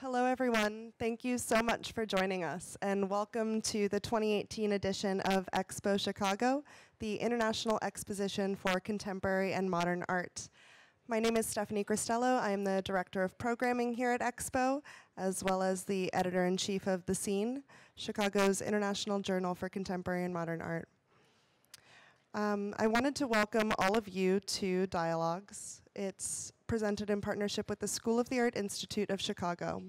Hello, everyone. Thank you so much for joining us, and welcome to the 2018 edition of EXPO Chicago, the International Exposition for Contemporary and Modern Art. My name is Stephanie Cristello. I am the Director of Programming here at EXPO, as well as the Editor-in-Chief of The Scene, Chicago's International Journal for Contemporary and Modern Art. I wanted to welcome all of you to Dialogues. It's presented in partnership with the School of the Art Institute of Chicago.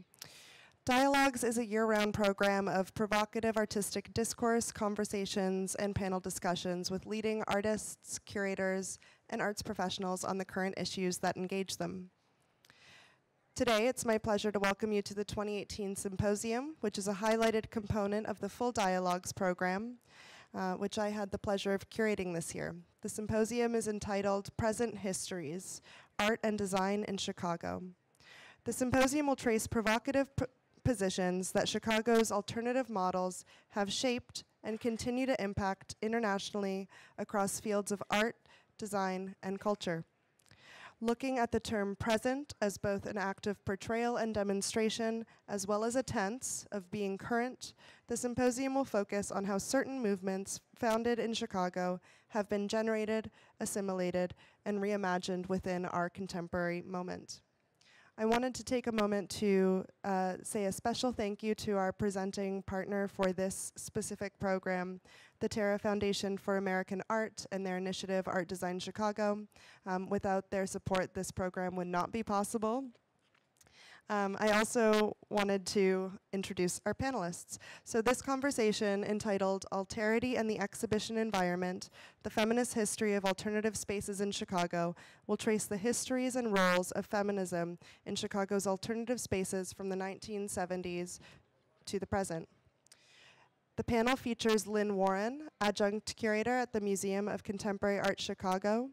Dialogues is a year-round program of provocative artistic discourse, conversations, and panel discussions with leading artists, curators, and arts professionals on the current issues that engage them. Today, it's my pleasure to welcome you to the 2018 Symposium, which is a highlighted component of the full Dialogues program, which I had the pleasure of curating this year. The symposium is entitled Present Histories, Art and Design in Chicago. The symposium will trace provocative positions that Chicago's alternative models have shaped and continue to impact internationally across fields of art, design, and culture. Looking at the term present as both an act of portrayal and demonstration, as well as a tense of being current, the symposium will focus on how certain movements founded in Chicago have been generated, assimilated, and reimagined within our contemporary moment. I wanted to take a moment to say a special thank you to our presenting partner for this specific program, the Terra Foundation for American Art and their initiative Art Design Chicago. Without their support, this program would not be possible. I also wanted to introduce our panelists. So this conversation, entitled Alterity and the Exhibition Environment, The Feminist History of Alternative Spaces in Chicago, will trace the histories and roles of feminism in Chicago's alternative spaces from the 1970s to the present. The panel features Lynne Warren, Adjunct Curator at the Museum of Contemporary Art Chicago,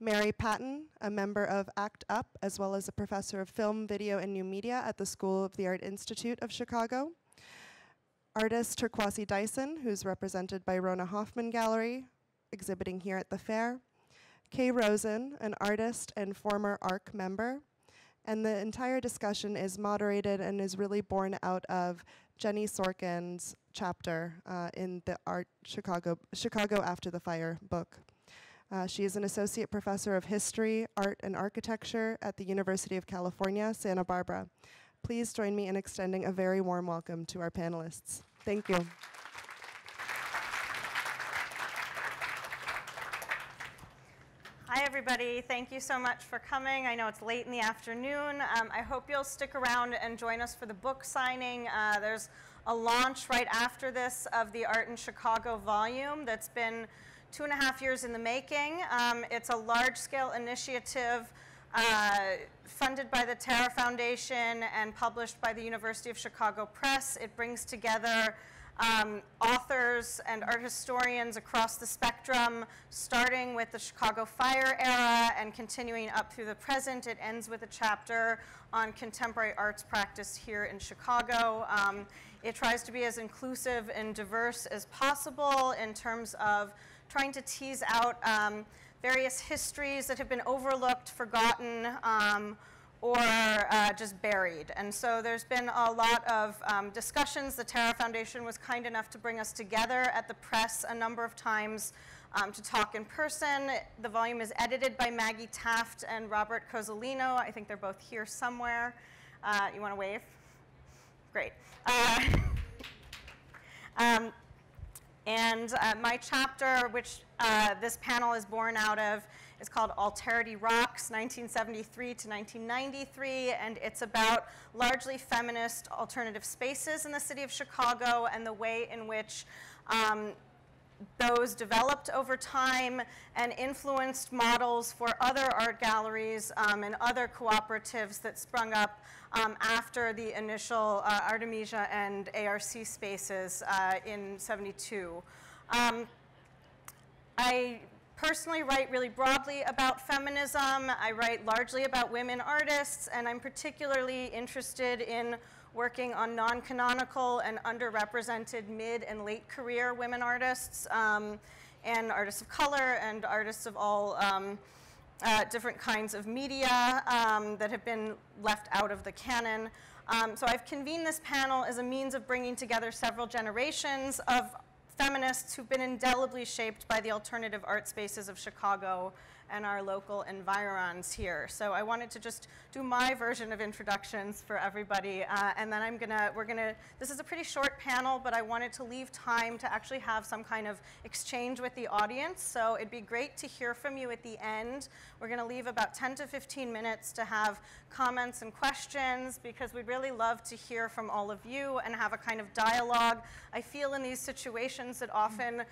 Mary Patten, a member of ACT UP, as well as a professor of film, video, and new media at the School of the Art Institute of Chicago. Artist Torkwase Dyson, who's represented by Rhona Hoffman Gallery, exhibiting here at the fair. Kay Rosen, an artist and former ARC member. And the entire discussion is moderated and is really born out of Jenni Sorkin's chapter in the Chicago After the Fire book. She is an associate professor of history, art, and architecture at the University of California, Santa Barbara. Please join me in extending a very warm welcome to our panelists. Thank you. Hi, everybody. Thank you so much for coming. I know it's late in the afternoon. I hope you'll stick around and join us for the book signing. There's a launch right after this of the Art in Chicago volume that's been 2.5 years in the making. It's a large-scale initiative funded by the Terra Foundation and published by the University of Chicago Press. It brings together authors and art historians across the spectrum, starting with the Chicago Fire era and continuing up through the present. It ends with a chapter on contemporary arts practice here in Chicago. It tries to be as inclusive and diverse as possible in terms of trying to tease out various histories that have been overlooked, forgotten, or just buried. And so there's been a lot of discussions. The Terra Foundation was kind enough to bring us together at the press a number of times to talk in person. The volume is edited by Maggie Taft and Robert Cozzolino. I think they're both here somewhere. You want to wave? Great. And my chapter, which this panel is born out of, is called Alterity Rocks, 1973 to 1993, and it's about largely feminist alternative spaces in the city of Chicago and the way in which those developed over time and influenced models for other art galleries and other cooperatives that sprung up after the initial Artemisia and ARC spaces in '72. I personally write really broadly about feminism. I write largely about women artists, and I'm particularly interested in working on non-canonical and underrepresented mid and late career women artists and artists of color and artists of all different kinds of media that have been left out of the canon. So I've convened this panel as a means of bringing together several generations of feminists who've been indelibly shaped by the alternative art spaces of Chicago and our local environs here. So I wanted to just do my version of introductions for everybody, and then this is a pretty short panel, but I wanted to leave time to actually have some kind of exchange with the audience, so it'd be great to hear from you at the end. We're gonna leave about 10 to 15 minutes to have comments and questions, because we'd really love to hear from all of you and have a kind of dialogue. I feel in these situations that often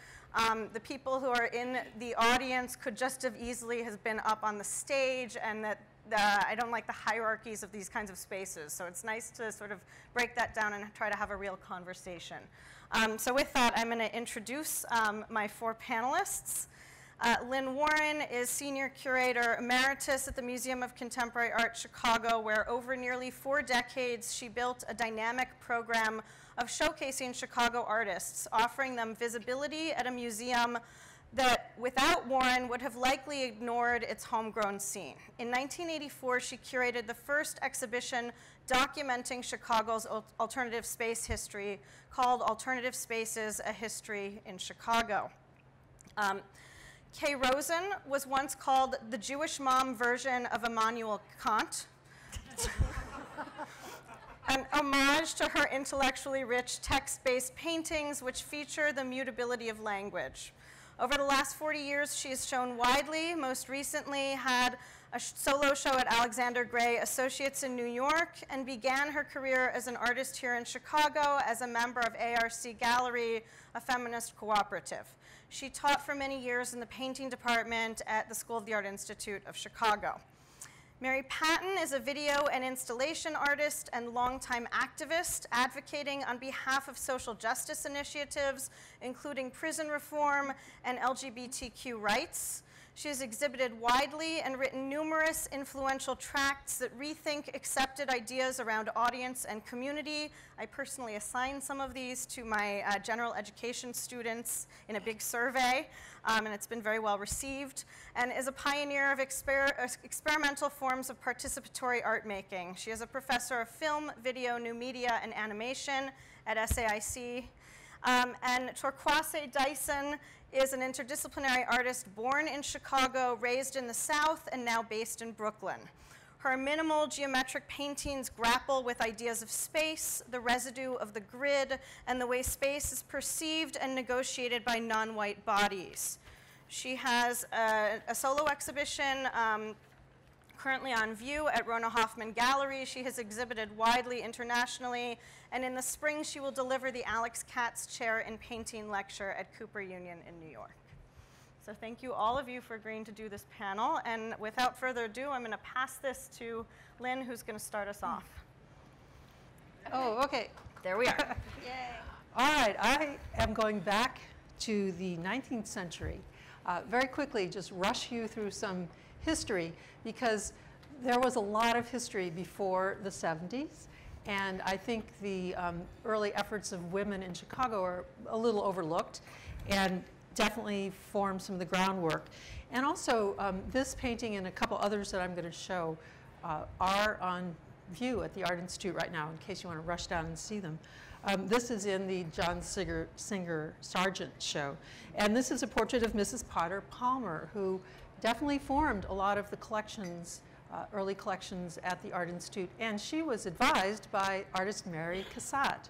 the people who are in the audience could just have easily has been up on the stage, and that I don't like the hierarchies of these kinds of spaces. So it's nice to sort of break that down and try to have a real conversation. So with that, I'm going to introduce my four panelists. Lynne Warren is Senior Curator Emeritus at the Museum of Contemporary Art, Chicago, where over nearly 4 decades she built a dynamic program of showcasing Chicago artists, offering them visibility at a museum that, without Warren, would have likely ignored its homegrown scene. In 1984, she curated the first exhibition documenting Chicago's alternative space history, called Alternative Spaces, A History in Chicago. Kay Rosen was once called the Jewish mom version of Immanuel Kant, an homage to her intellectually rich text-based paintings which feature the mutability of language. Over the last 40 years, she has shown widely, most recently had a solo show at Alexander Gray Associates in New York, and began her career as an artist here in Chicago as a member of ARC Gallery, a feminist cooperative. She taught for many years in the painting department at the School of the Art Institute of Chicago. Mary Patten is a video and installation artist and longtime activist, advocating on behalf of social justice initiatives, including prison reform and LGBTQ rights. She has exhibited widely and written numerous influential tracts that rethink accepted ideas around audience and community. I personally assigned some of these to my general education students in a big survey, and it's been very well received, and is a pioneer of experimental forms of participatory art making. She is a professor of film, video, new media, and animation at SAIC. And Torkwase Dyson is an interdisciplinary artist born in Chicago, raised in the South, and now based in Brooklyn. Her minimal geometric paintings grapple with ideas of space, the residue of the grid, and the way space is perceived and negotiated by non-white bodies. She has a solo exhibition currently on view at Rhona Hoffman Gallery. She has exhibited widely internationally, and in the spring she will deliver the Alex Katz Chair in Painting lecture at Cooper Union in New York. So thank you all of you for agreeing to do this panel, and without further ado, I'm going to pass this to Lynne, who's going to start us off. Oh, okay. There we are. Yay. All right, I am going back to the 19th century. Very quickly, just rush you through some history, because there was a lot of history before the 70s, and I think the early efforts of women in Chicago are a little overlooked and definitely formed some of the groundwork. And also, this painting and a couple others that I'm going to show are on view at the Art Institute right now, in case you want to rush down and see them. This is in the John Singer Sargent show. And this is a portrait of Mrs. Potter Palmer, who definitely formed a lot of the collections, early collections at the Art Institute. And she was advised by artist Mary Cassatt.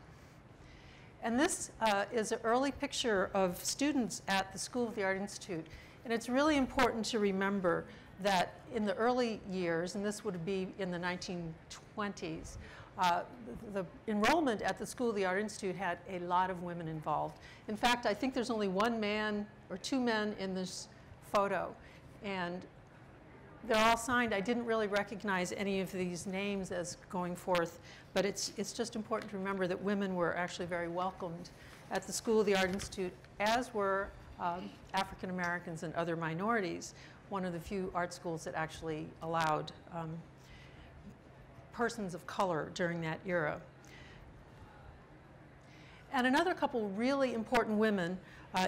And this is an early picture of students at the School of the Art Institute. And it's really important to remember that in the early years, and this would be in the 1920s, the enrollment at the School of the Art Institute had a lot of women involved. In fact, I think there's only one man or two men in this photo, and they're all signed. I didn't really recognize any of these names as going forth, but it's just important to remember that women were actually very welcomed at the School of the Art Institute, as were African Americans and other minorities, one of the few art schools that actually allowed persons of color during that era. And another couple really important women,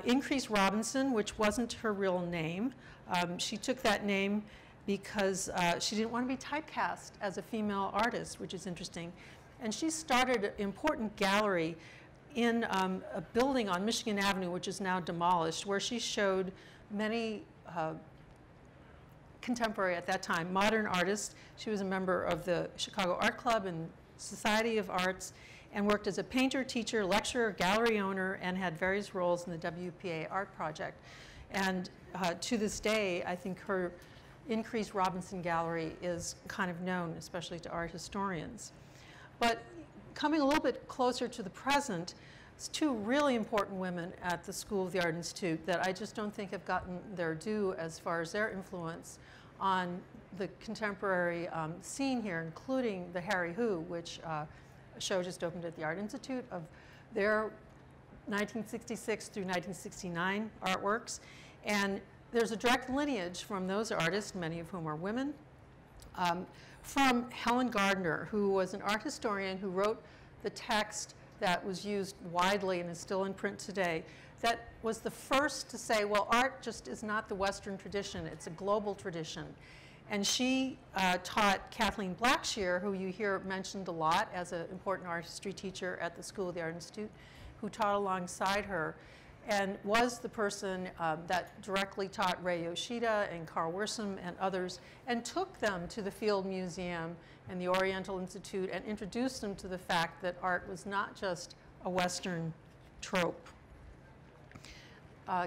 Increase Robinson, which wasn't her real name. She took that name because she didn't want to be typecast as a female artist, which is interesting. And she started an important gallery in a building on Michigan Avenue, which is now demolished, where she showed many contemporary, at that time, modern artists. She was a member of the Chicago Art Club and Society of Arts, and worked as a painter, teacher, lecturer, gallery owner, and had various roles in the WPA Art Project. And to this day, I think her Increase Robinson Gallery is kind of known, especially to art historians. But coming a little bit closer to the present, it's two really important women at the School of the Art Institute that I just don't think have gotten their due as far as their influence on the contemporary scene here, including the Harry Who, which a show just opened at the Art Institute of their 1966 through 1969 artworks. And there's a direct lineage from those artists, many of whom are women, from Helen Gardner, who was an art historian who wrote the text that was used widely and is still in print today, that was the first to say, well, art just is not the Western tradition, it's a global tradition. And she taught Kathleen Blackshear, who you hear mentioned a lot as an important art history teacher at the School of the Art Institute, who taught alongside her, and was the person that directly taught Ray Yoshida and Carl Wirsum and others, and took them to the Field Museum and the Oriental Institute and introduced them to the fact that art was not just a Western trope.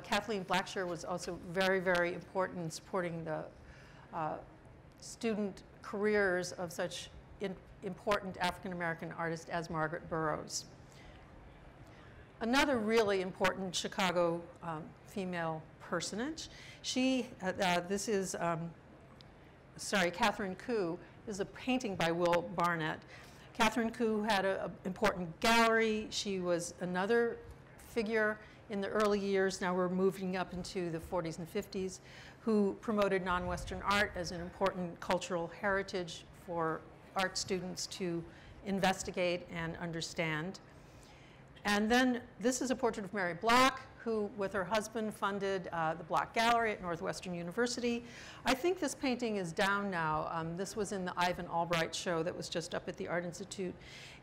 Kathleen Blackshear was also very, very important in supporting the student careers of such important African-American artists as Margaret Burroughs. Another really important Chicago female personage. This is, Catherine Koo, is a painting by Will Barnett. Catherine Koo had an important gallery. She was another figure in the early years, now we're moving up into the 40s and 50s, who promoted non-Western art as an important cultural heritage for art students to investigate and understand. And then this is a portrait of Mary Block, who with her husband funded the Block Gallery at Northwestern University. I think this painting is down now. This was in the Ivan Albright show that was just up at the Art Institute.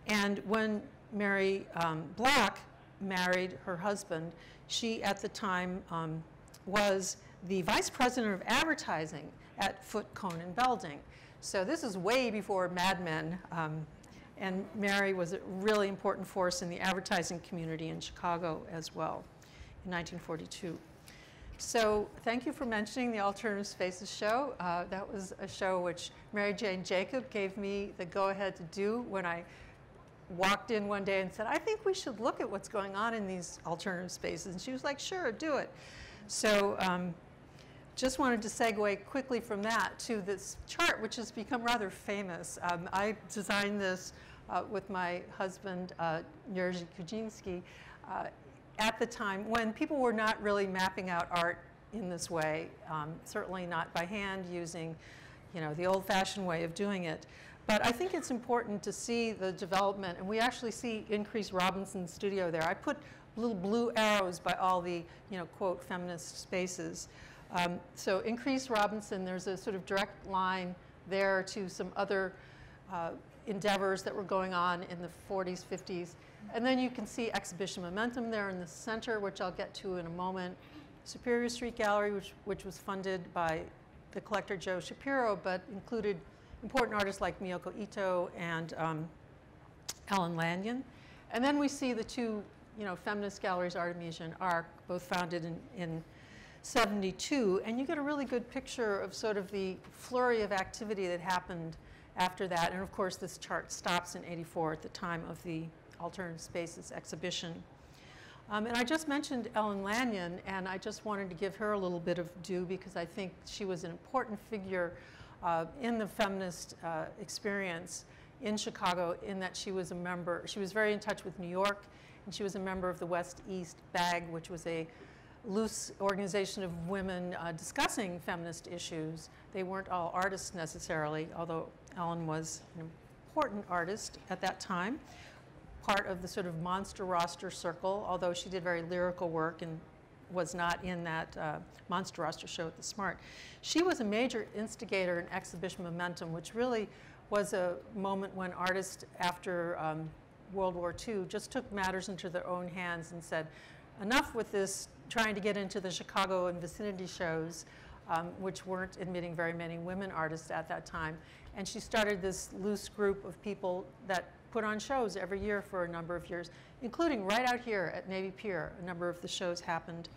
And when Mary Block married her husband, she at the time was the vice president of advertising at Foote, Cone & Belding. So this is way before Mad Men. And Mary was a really important force in the advertising community in Chicago as well in 1942. So thank you for mentioning the Alternative Spaces show. That was a show which Mary Jane Jacob gave me the go-ahead to do when I walked in one day and said, I think we should look at what's going on in these alternative spaces. And she was like, sure, do it. So just wanted to segue quickly from that to this chart, which has become rather famous. I designed this with my husband, Jerzy Kuczynski, at the time when people were not really mapping out art in this way, certainly not by hand using, the old-fashioned way of doing it. But I think it's important to see the development, and we actually see Increase Robinson's studio there. I put little blue arrows by all the, quote, feminist spaces. So Increase Robinson, there's a sort of direct line there to some other endeavors that were going on in the 40s, 50s. And then you can see Exhibition Momentum there in the center, which I'll get to in a moment. Superior Street Gallery, which was funded by the collector Joe Shapiro, but included important artists like Miyoko Ito and Ellen Lanyon. And then we see the two, feminist galleries, Artemisia and Arc, both founded in 72. And you get a really good picture of sort of the flurry of activity that happened after that. And of course, this chart stops in 84 at the time of the Alternative Spaces exhibition. And I just mentioned Ellen Lanyon, and I just wanted to give her a little bit of due because I think she was an important figure in the feminist experience in Chicago, in that she was a member, she was very in touch with New York, and she was a member of the West East BAG, which was a loose organization of women discussing feminist issues. They weren't all artists necessarily, although Ellen was an important artist at that time, part of the sort of monster roster circle, although she did very lyrical work and was not in that monster roster show at the Smart. She was a major instigator in Exhibition Momentum, which really was a moment when artists after World War II just took matters into their own hands and said, enough with this trying to get into the Chicago and vicinity shows, which weren't admitting very many women artists at that time. And she started this loose group of people that put on shows every year for a number of years, including right out here at Navy Pier. A number of the shows happened.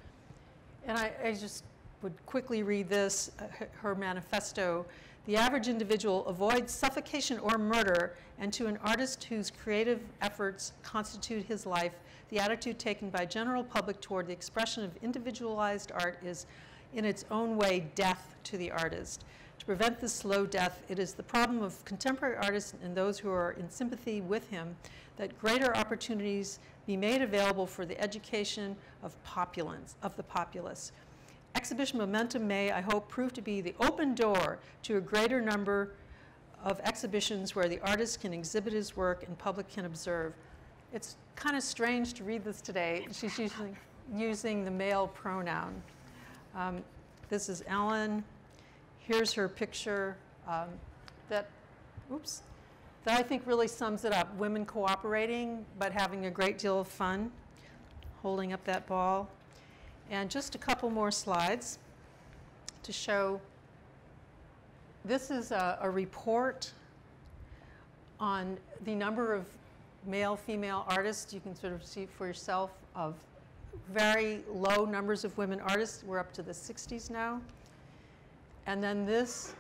And I just would quickly read this, her manifesto. The average individual avoids suffocation or murder, and to an artist whose creative efforts constitute his life, the attitude taken by general public toward the expression of individualized art is, in its own way, death to the artist. To prevent this slow death, it is the problem of contemporary artists and those who are in sympathy with him that greater opportunities be made available for the education of the populace. Exhibition momentum may, I hope, prove to be the open door to a greater number of exhibitions where the artist can exhibit his work and public can observe. It's kind of strange to read this today. She's using the male pronoun. This is Ellen. Here's her picture that I think really sums it up. Women cooperating, but having a great deal of fun, holding up that ball. And just a couple more slides to show. This is a report on the number of male, female artists. You can sort of see for yourself of very low numbers of women artists. We're up to the 60s now. And then this,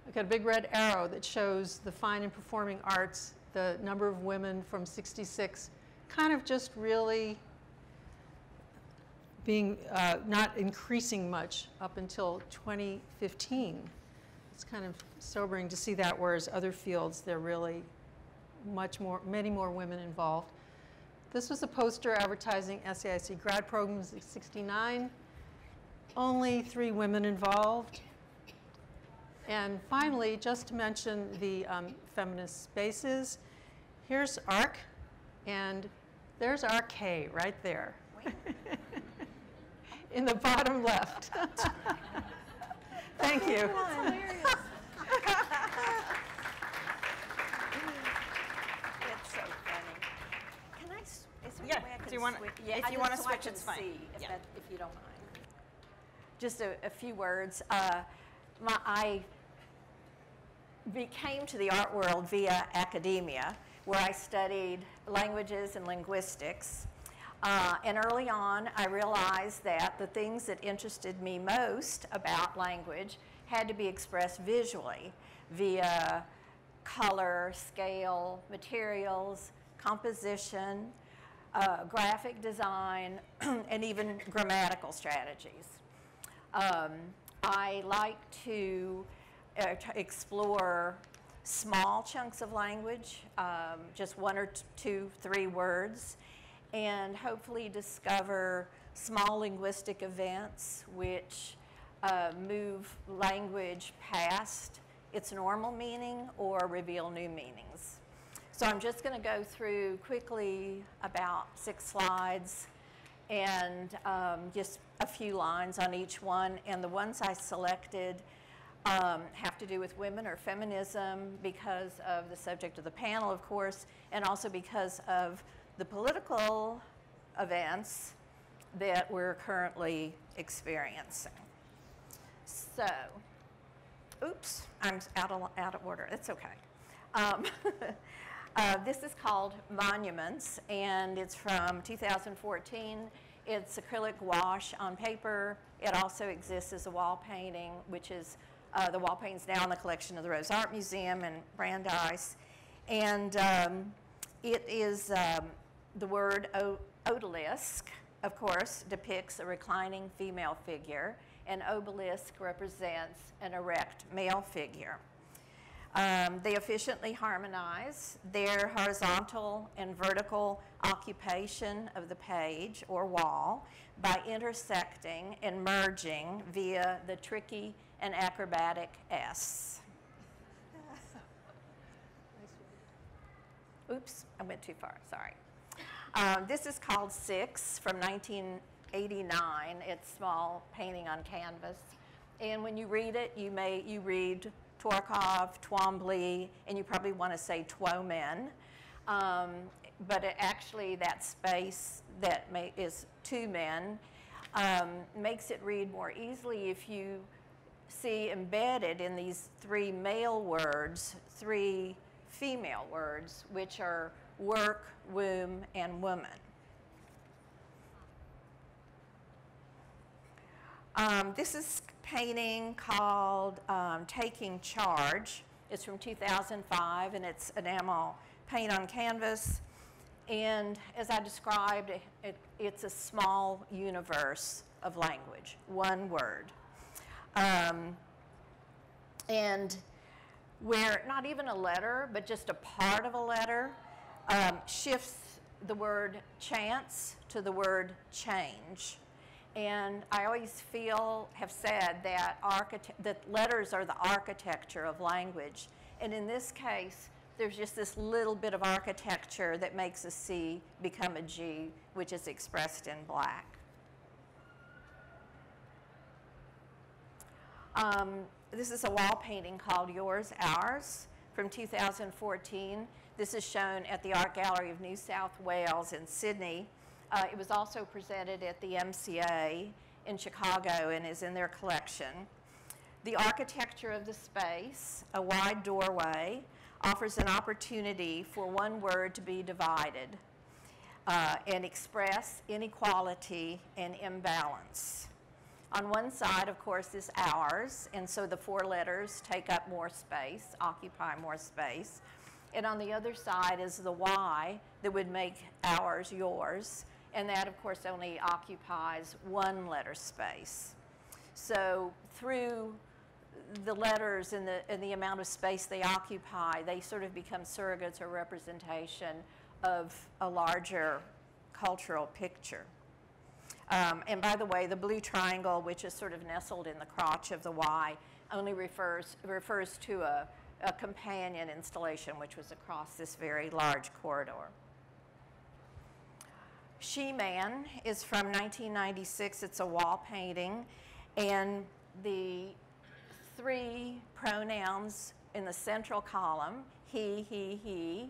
I've got a big red arrow that shows the fine and performing arts, the number of women from 66, kind of just really being not increasing much up until 2015. It's kind of sobering to see that, whereas other fields, there are really many more women involved. This was a poster advertising SAIC grad programs in '69. Only 3 women involved. And finally, just to mention the feminist spaces, here's ARC, and there's RK right there. In the bottom left. Thank you. That's hilarious. It's so funny. Can I, is there Yeah, a way I can do you want, switch? if you want to switch, it's fine. See if, Yeah. if you don't mind. Just a few words. I came to the art world via academia, where I studied languages and linguistics. And early on, I realized that the things that interested me most about language had to be expressed visually via color, scale, materials, composition, graphic design, and even grammatical strategies. I like to explore small chunks of language, just 1 or 2, 3 words, and hopefully discover small linguistic events which move language past its normal meaning or reveal new meanings. So I'm just going to go through quickly about 6 slides and just a few lines on each one. And the ones I selected have to do with women or feminism because of the subject of the panel, of course, and also because of the political events that we're currently experiencing. So, oops, I'm out of order. It's okay. This is called Monuments, and it's from 2014. It's acrylic wash on paper. It also exists as a wall painting, which is the wall painting's now in the collection of the Rose Art Museum in Brandeis. And it is the word odalisque, of course, depicts a reclining female figure, and obelisk represents an erect male figure. They efficiently harmonize their horizontal and vertical occupation of the page or wall by intersecting and merging via the tricky and acrobatic S. Oops, I went too far, sorry. This is called 6 from 1989. It's small painting on canvas. And when you read it, you read Torkov, Twombly, and you probably want to say Twomen. But actually that space that is two men makes it read more easily if you see embedded in these three male words, three female words, which are work, womb, and woman. This is a painting called Taking Charge. It's from 2005, and it's enamel paint on canvas. And as I described, it's a small universe of language, one word. And where not even a letter, but just a part of a letter shifts the word chance to the word change. And I always have said that letters are the architecture of language. And in this case, there's just this little bit of architecture that makes a C become a G, which is expressed in black. This is a wall painting called Yours, Ours from 2014. This is shown at the Art Gallery of New South Wales in Sydney. It was also presented at the MCA in Chicago and is in their collection. The architecture of the space, a wide doorway, offers an opportunity for one word to be divided and express inequality and imbalance. On one side, of course, is ours, and so the four letters take up more space, occupy more space. And on the other side is the Y that would make ours yours, and that, of course, only occupies one letter space. So through the letters and the amount of space they occupy, they sort of become surrogates or representation of a larger cultural picture. And by the way, the blue triangle, which is sort of nestled in the crotch of the Y, only refers to a companion installation, which was across this very large corridor. She-Man is from 1996. It's a wall painting, and the three pronouns in the central column, he,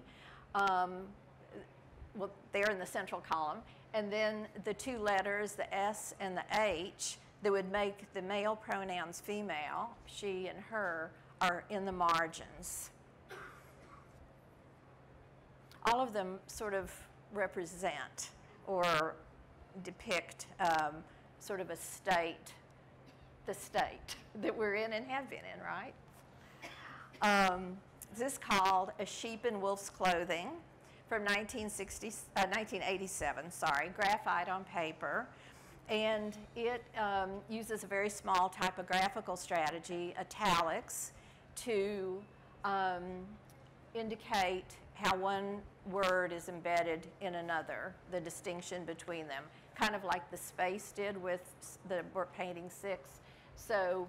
well, they're in the central column, and then the two letters, the S and the H, that would make the male pronouns female, she and her, are in the margins. All of them sort of represent or depict sort of the state that we're in and have been in, right? This is called A Sheep in Wolf's Clothing from 1987, graphite on paper. And it uses a very small typographical strategy, italics, to indicate how one word is embedded in another, the distinction between them, kind of like the space did with the painting 6. So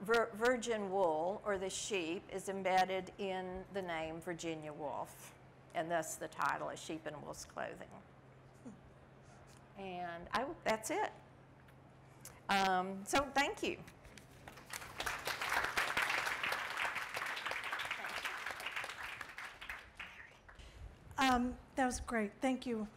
virgin wool, or the sheep, is embedded in the name Virginia Woolf, and thus the title is Sheep in Wolf's Clothing. And that's it. So thank you. That was great. Thank you,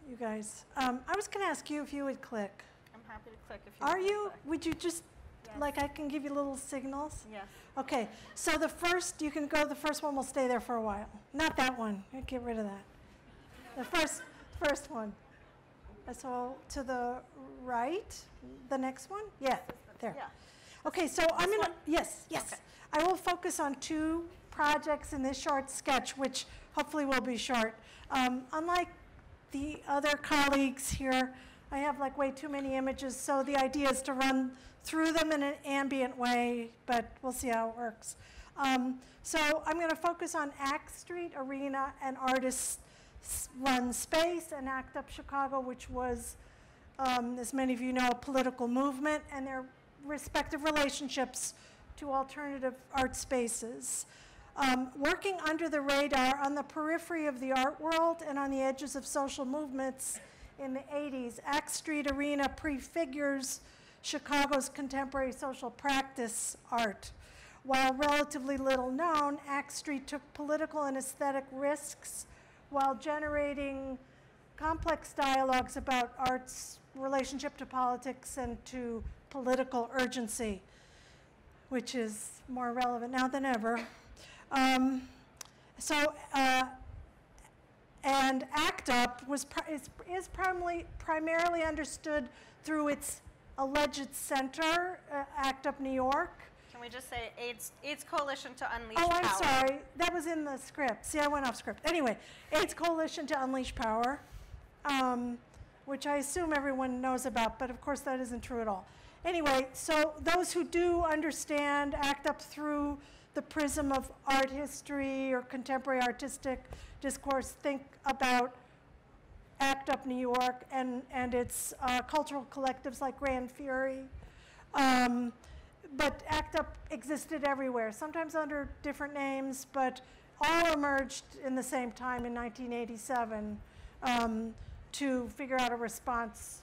you guys. I was going to ask you if you would click. I'm happy to click if you Are want you? to click. Would you just, Yes. like I can give you little signals? Yes. Okay, so the first, you can go, the first one will stay there for a while. Not that one. Get rid of that. The first one. So to the right, the next one? Yeah, there. Yeah. Okay, so I'm going to, yes. Okay. I will focus on 2 projects in this short sketch, which hopefully will be short. Unlike the other colleagues here, I have like way too many images, so the idea is to run through them in an ambient way, but we'll see how it works. So I'm going to focus on Act Street Arena and Artists Run Space, and Act Up Chicago, which was, as many of you know, a political movement, and their respective relationships to alternative art spaces. Working under the radar on the periphery of the art world and on the edges of social movements in the 80s, Act Street Arena prefigures Chicago's contemporary social practice art. While relatively little known, Act Street took political and aesthetic risks while generating complex dialogues about art's relationship to politics and to political urgency, which is more relevant now than ever. And ACT UP is primarily understood through its alleged center, ACT UP New York. Can we just say AIDS Coalition to Unleash Power? Oh, I'm Power. sorry. That was in the script. See, I went off script. Anyway, AIDS Coalition to Unleash Power, which I assume everyone knows about, but of course that isn't true at all. Anyway, so those who do understand ACT UP through the prism of art history or contemporary artistic discourse think about ACT UP New York and its cultural collectives like Grand Fury. But ACT UP existed everywhere, sometimes under different names, but all emerged in the same time in 1987 to figure out a response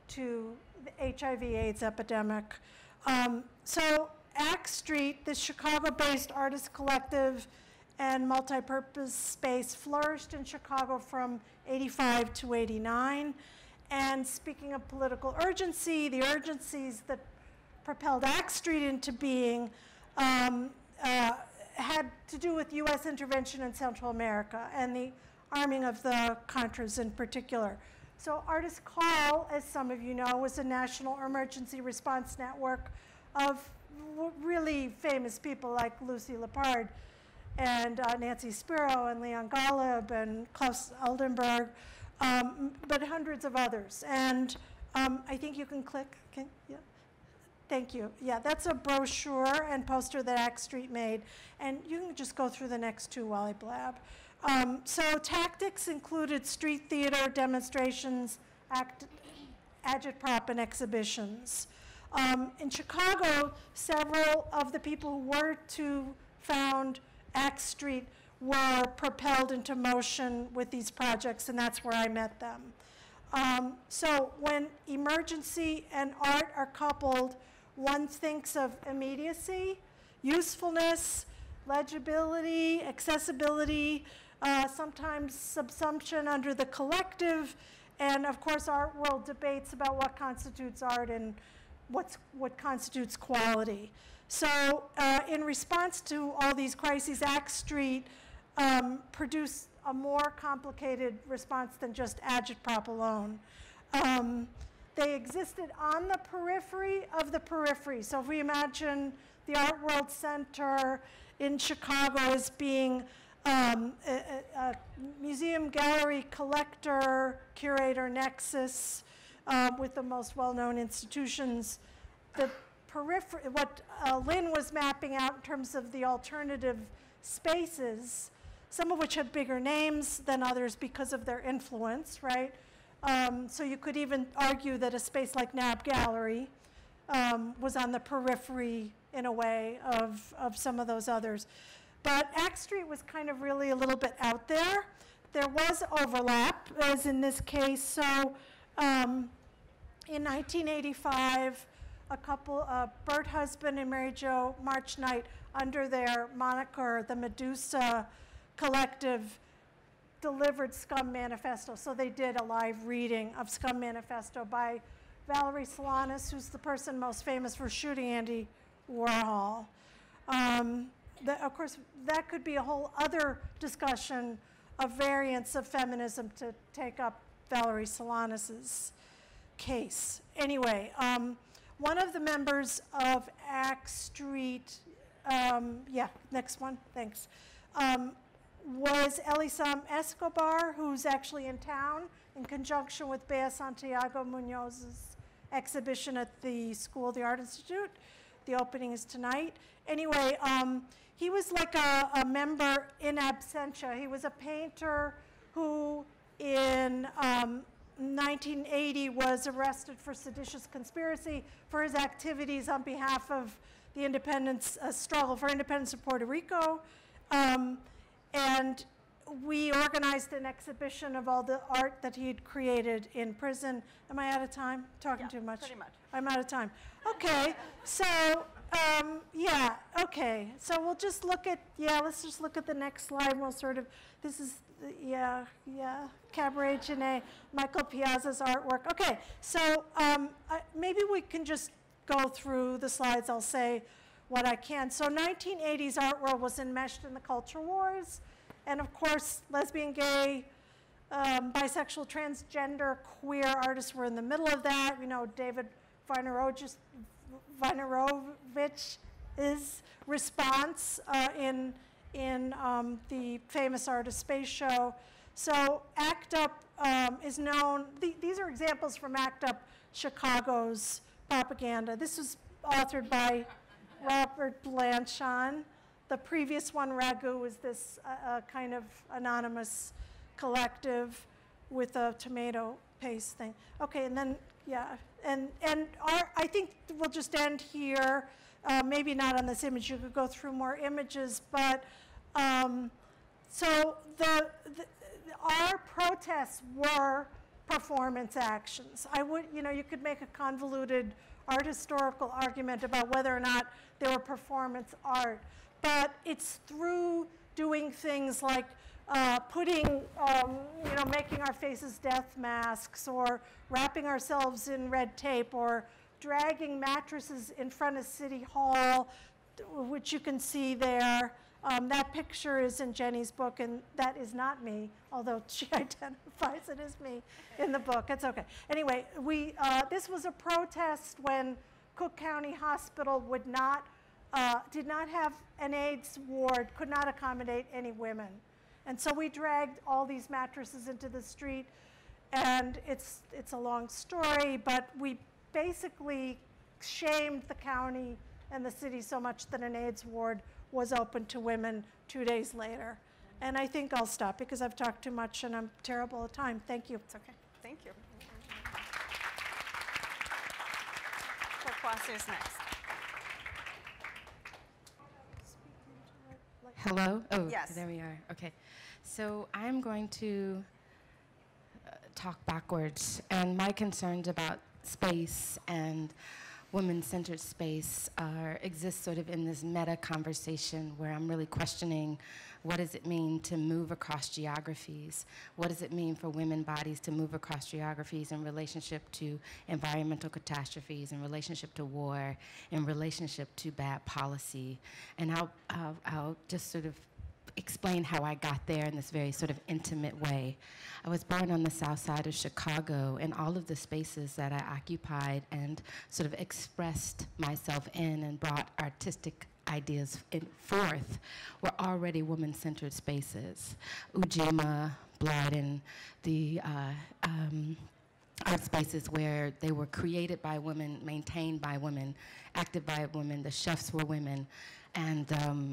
to the HIV/AIDS epidemic. So ACT Street, this Chicago-based artist collective and multi-purpose space, flourished in Chicago from '85 to '89. And speaking of political urgency, the urgencies that propelled ACT Street into being had to do with U.S. intervention in Central America and the arming of the Contras in particular. So Artist Call, as some of you know, was a national emergency response network of really famous people like Lucy Lepard and Nancy Spiro and Leon Golub and Klaus Oldenburg, but hundreds of others. And I think you can click. Yeah. Thank you. Yeah, that's a brochure and poster that ACT Street made. And you can just go through the next two while I blab. So tactics included street theater, demonstrations, agitprop, and exhibitions. In Chicago, several of the people who were to found ACT Street were propelled into motion with these projects, and that's where I met them. So when emergency and art are coupled, one thinks of immediacy, usefulness, legibility, accessibility, sometimes subsumption under the collective, and of course art world debates about what constitutes art and what constitutes quality. So in response to all these crises, ACT Street produced a more complicated response than just agitprop alone. They existed on the periphery of the periphery. So if we imagine the Art World Center in Chicago as being a museum, gallery, collector, curator nexus with the most well-known institutions, the periphery, what Lynne was mapping out in terms of the alternative spaces, some of which had bigger names than others because of their influence, right? So you could even argue that a space like NAB Gallery was on the periphery, in a way, of some of those others. But ACT Street was kind of really a little bit out there. There was overlap, as in this case. So in 1985, a couple, Bert Husband and Mary Jo Marchnight, under their moniker, the Medusa Collective, delivered Scum Manifesto. So they did a live reading of Scum Manifesto by Valerie Solanas, who's the person most famous for shooting Andy Warhol. Of course, that could be a whole other discussion of variants of feminism to take up Valerie Solanas's case. Anyway, one of the members of ACT Street, yeah, next one, thanks, was Elisam Escobar, who's actually in town in conjunction with Bea Santiago Munoz's exhibition at the School of the Art Institute. The opening is tonight. Anyway, he was like a member in absentia. He was a painter who in 1980 was arrested for seditious conspiracy for his activities on behalf of the independence, struggle for independence of Puerto Rico. And we organized an exhibition of all the art that he had created in prison. Am I out of time? Talking too much? Pretty much. I'm out of time. Okay, so Yeah, okay. So we'll just look at, let's just look at the next slide. We'll sort of, this is, Cabaret Genet, Michael Piazza's artwork. Okay, so maybe we can just go through the slides. I'll say what I can. So 1980s art world was enmeshed in the culture wars. And of course, lesbian, gay, bisexual, transgender, queer artists were in the middle of that. We know David Wojnarowicz's response in the famous Artist Space show. So ACT UP is known, these are examples from ACT UP Chicago's propaganda. This was authored by Robert Blanchon. The previous one, Ragu, was this kind of anonymous collective with a tomato paste thing. Okay, and then, I think we'll just end here. Maybe not on this image, you could go through more images, but so our protests were performance actions. You could make a convoluted art historical argument about whether or not they were performance art, but it's through doing things like making our faces death masks, or wrapping ourselves in red tape, or dragging mattresses in front of City Hall, which you can see there. That picture is in Jenni's book, and that is not me, although she identifies it as me in the book. It's okay. Anyway, this was a protest when Cook County Hospital did not have an AIDS ward, could not accommodate any women. And so we dragged all these mattresses into the street, and it's a long story, but we basically shamed the county and the city so much that an AIDS ward was open to women 2 days later. And I think I'll stop because I've talked too much and I'm terrible at time. Thank you. It's okay. Thank you. Torkwase is next. Hello? Oh, yes. There we are. Okay. So I'm going to talk backwards. And my concerns about space and women-centered space exist sort of in this meta conversation where I'm really questioning what does it mean to move across geographies? What does it mean for women bodies to move across geographies in relationship to environmental catastrophes, in relationship to war, in relationship to bad policy? And I'll just sort of explain how I got there in this very sort of intimate way. I was born on the south side of Chicago, and all of the spaces that I occupied and sort of expressed myself in and brought artistic ideas forth were already woman-centered spaces. Ujima, Blyden, the art spaces where they were created by women, maintained by women, acted by women, the chefs were women. And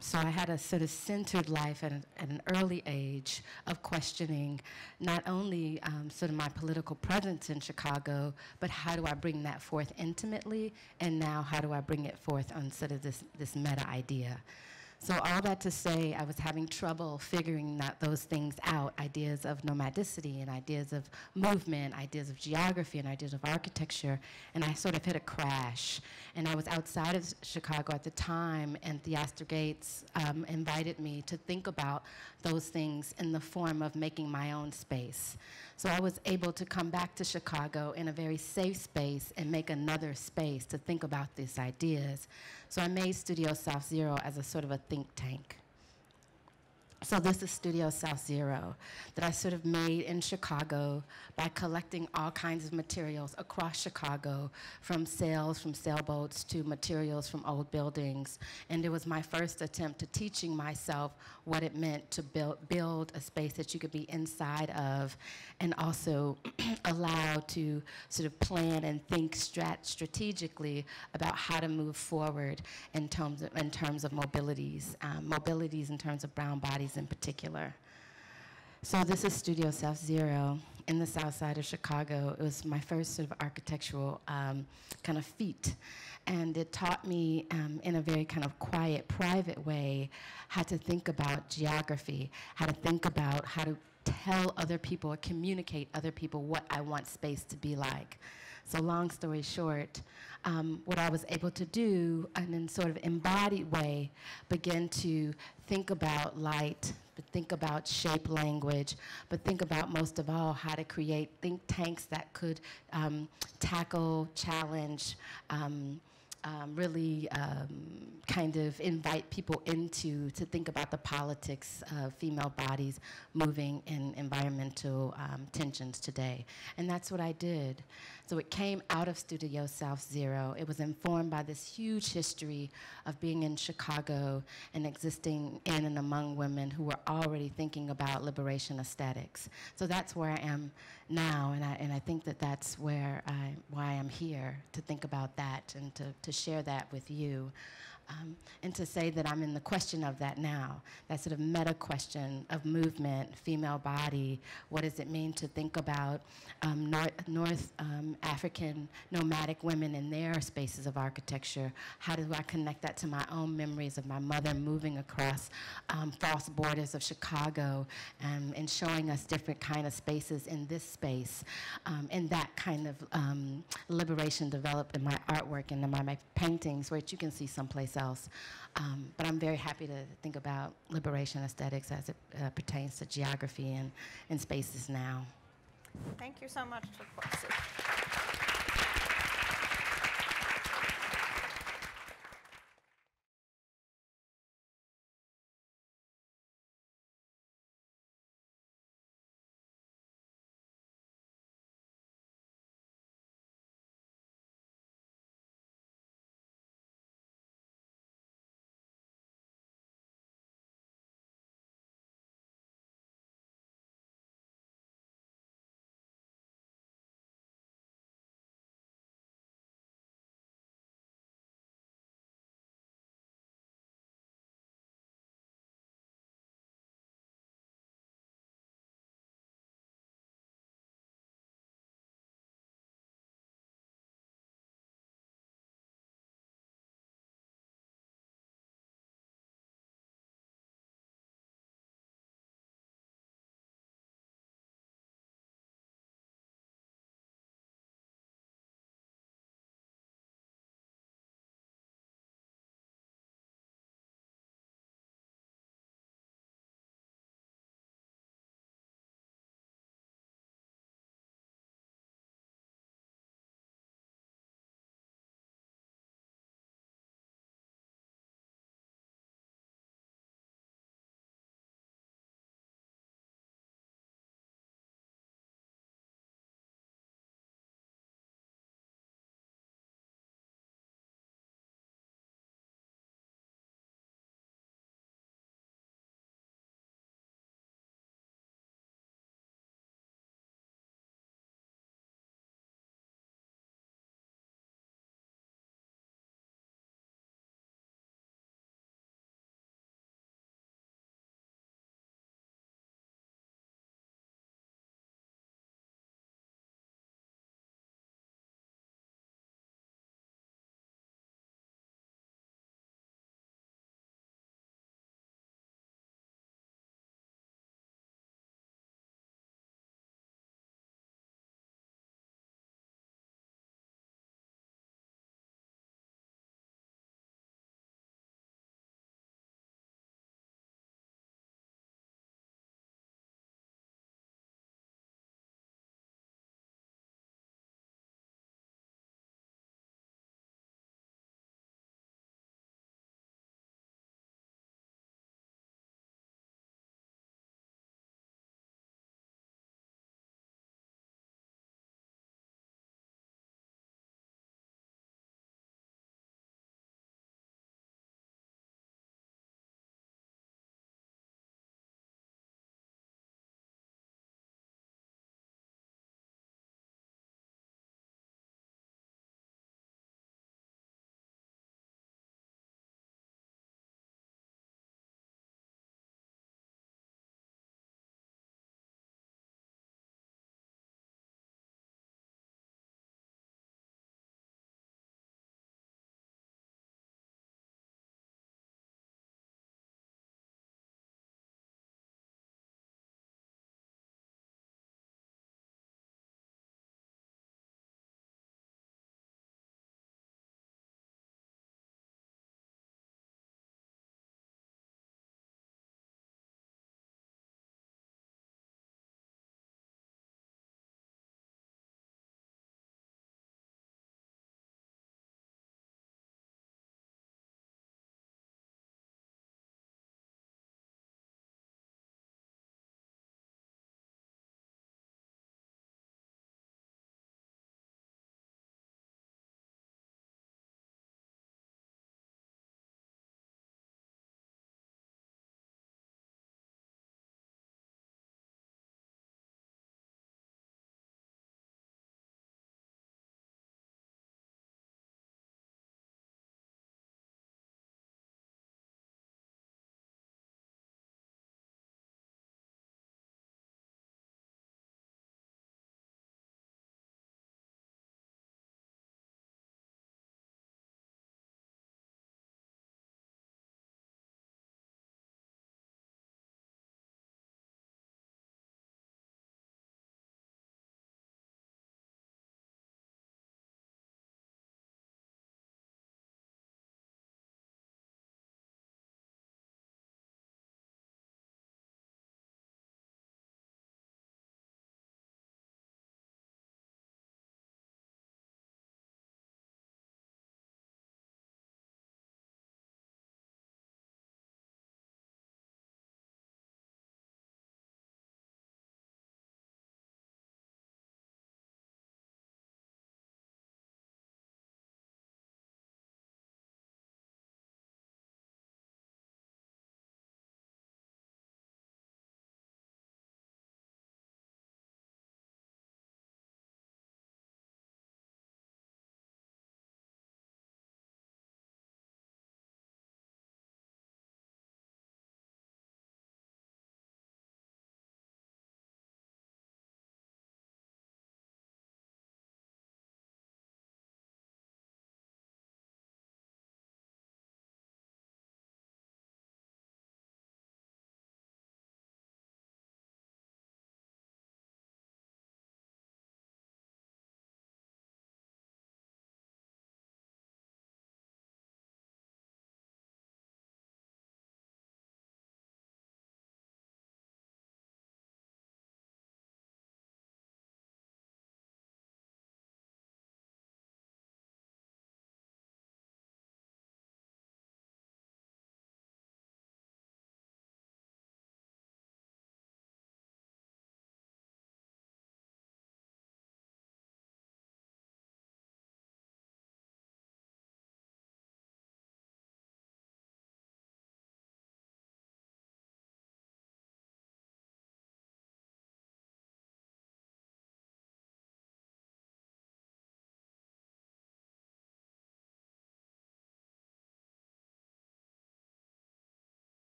so I had a sort of centered life at an early age of questioning not only sort of my political presence in Chicago, but how do I bring that forth intimately, and now how do I bring it forth on sort of this meta idea. So all that to say, I was having trouble figuring those things out, ideas of nomadicity and ideas of movement, ideas of geography and ideas of architecture, and I sort of hit a crash. And I was outside of Chicago at the time, and Theaster Gates invited me to think about those things in the form of making my own space. So I was able to come back to Chicago in a very safe space and make another space to think about these ideas. So I made Studio South Zero as a sort of a think tank. So this is Studio South Zero that I sort of made in Chicago by collecting all kinds of materials across Chicago, from sails, from sailboats, to materials from old buildings. And it was my first attempt to teaching myself what it meant to build a space that you could be inside of, and also allowed to sort of plan and think strategically about how to move forward in terms of mobilities, mobilities in terms of brown bodies in particular. So this is Studio South Zero in the south side of Chicago. It was my first sort of architectural kind of feat. And it taught me in a very kind of quiet, private way how to think about geography, how to think about how to tell other people or communicate other people what I want space to be like. So long story short, what I was able to do, and in sort of embodied way, begin to think about light, but think about shape language, but think about most of all how to create think tanks that could tackle, challenge, really kind of invite people to think about the politics of female bodies moving in environmental tensions today. And that's what I did. So it came out of Studio South Zero. It was informed by this huge history of being in Chicago and existing in and among women who were already thinking about liberation aesthetics. So that's where I am now, and I think that that's why I'm here, to think about that and to share that with you. And to say that I'm in the question of that now, that sort of meta question of movement, female body, what does it mean to think about North African nomadic women in their spaces of architecture? How do I connect that to my own memories of my mother moving across false borders of Chicago and showing us different kind of spaces in this space? And that kind of liberation developed in my artwork and in my paintings, which you can see someplace else. But I'm very happy to think about liberation aesthetics as it pertains to geography and spaces now. Thank you so much, Torkwase.